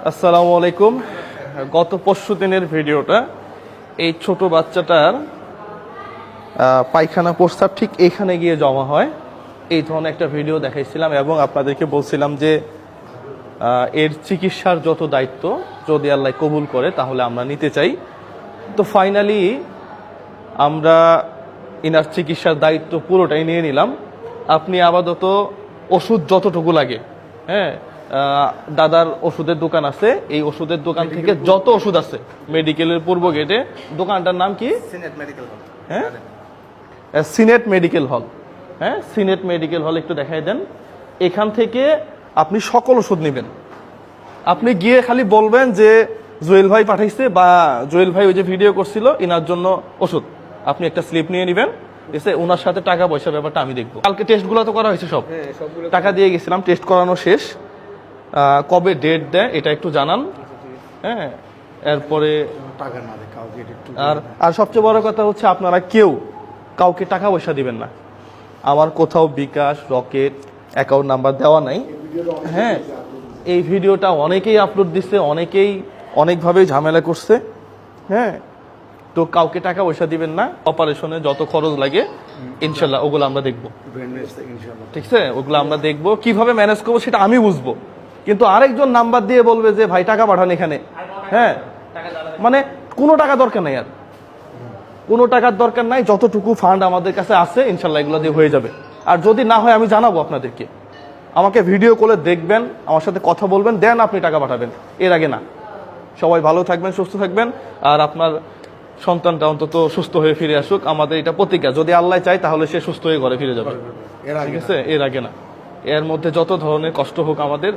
আসসালামু আলাইকুম। গত পরশু দিনের ভিডিওটা, এই ছোট বাচ্চাটার পায়খানা প্রস্রাব ঠিক এইখানে গিয়ে জমা হয়, এই ধরনের একটা ভিডিও দেখাইছিলাম এবং আপনাদেরকে বলছিলাম যে এর চিকিৎসার যত দায়িত্ব যদি আল্লাহ কবুল করে তাহলে আমরা নিতে চাই। তো ফাইনালি আমরা ইনার চিকিৎসার দায়িত্ব পুরোটাই নিয়ে নিলাম। আপনি আপাতত ওষুধ যতটুকু লাগে, হ্যাঁ, দাদার ওষুধের দোকান আছে, এই ওষুধের দোকান থেকে যত ওষুধ আছে মেডিকেলের পূর্ব গেটে, দোকানটার নাম কি? হ্যাঁ, সিনেট মেডিকেল হল। হ্যাঁ, সিনেট মেডিকেল হল একটু দেখাই দেন। এখান থেকে আপনি সকল ওষুধ নেবেন। আপনি গিয়ে খালি বলবেন যে জুয়েল ভাই পাঠাইছে বা জুয়েল ভাই ওই যে ভিডিও করছিল ইনার জন্য ওষুধ, আপনি একটা স্লিপ নিয়ে নেবেন। এসে ওনার সাথে টাকা পয়সা ব্যাপারটা আমি দেখবো। কালকে টেস্টগুলো তো করা হয়েছে, সব টাকা দিয়ে গেছিলাম, টেস্ট করানো শেষ। কবে ডেট দেয় এটা একটু জানান। হ্যাঁ, এরপরে আর সবচেয়ে বড় কথা হচ্ছে আপনারা কেউ কাউকে টাকা পয়সা দিবেন না। আমার কোথাও বিকাশ, রকেট, অ্যাকাউন্ট নাম্বার দেওয়া নাই। হ্যাঁ, এই ভিডিওটা অনেকেই আপলোড দিচ্ছে, অনেকেই অনেকভাবে ঝামেলা করছে। হ্যাঁ, তো কাউকে টাকা পয়সা দিবেন না। অপারেশনে যত খরচ লাগে ইনশাল্লাহ ওগুলো আমরা দেখবো, ঠিক আছে? ওগুলো আমরা দেখবো, কিভাবে ম্যানেজ করবো সেটা আমি বুঝবো। কিন্তু আরেকজন নাম্বার দিয়ে বলবে যে ভাই টাকা পাঠান এখানে, হ্যাঁ, মানে কোনো টাকা দরকার নাই, আর কোনো টাকার দরকার নাই। যতটুকু ফান্ড আমাদের কাছে আছে ইনশাল্লাহ এগুলো দিয়ে হয়ে যাবে। আর যদি না হয় আমি জানাবো আপনাদেরকে, আমাকে ভিডিও কলে দেখবেন, আমার সাথে কথা বলবেন, দেন আপনি টাকা পাঠাবেন, এর আগে না। সবাই ভালো থাকবেন, সুস্থ থাকবেন, আর আপনার সন্তানটা অন্তত সুস্থ হয়ে ফিরে আসুক। আমাদের এটা প্রতিজ্ঞা, যদি আল্লাহ চায় তাহলে সে সুস্থ হয়ে ঘরে ফিরে যাবে, ঠিক আছে? এর আগে না। এর মধ্যে যত ধরনের কষ্ট হোক আমাদের,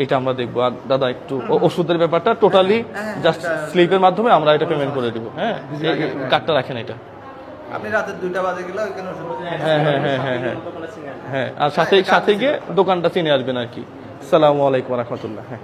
এটা আমরা দেখবো। আর দাদা একটু ওষুধের ব্যাপারটা টোটালি জাস্ট স্লিপের মাধ্যমে আমরা এটা পেমেন্ট করে দিব। হ্যাঁ, কার্ডটা রাখেন এটা। আপনি রাতে 2টা বাজে গেলে ওইখানে হ্যাঁ হ্যাঁ হ্যাঁ হ্যাঁ হ্যাঁ হ্যাঁ, আর সাথে গিয়ে দোকানটা চিনে আসবেন আর কি। আসসালামু আলাইকুম ওয়া রাহমাতুল্লাহ। হ্যাঁ।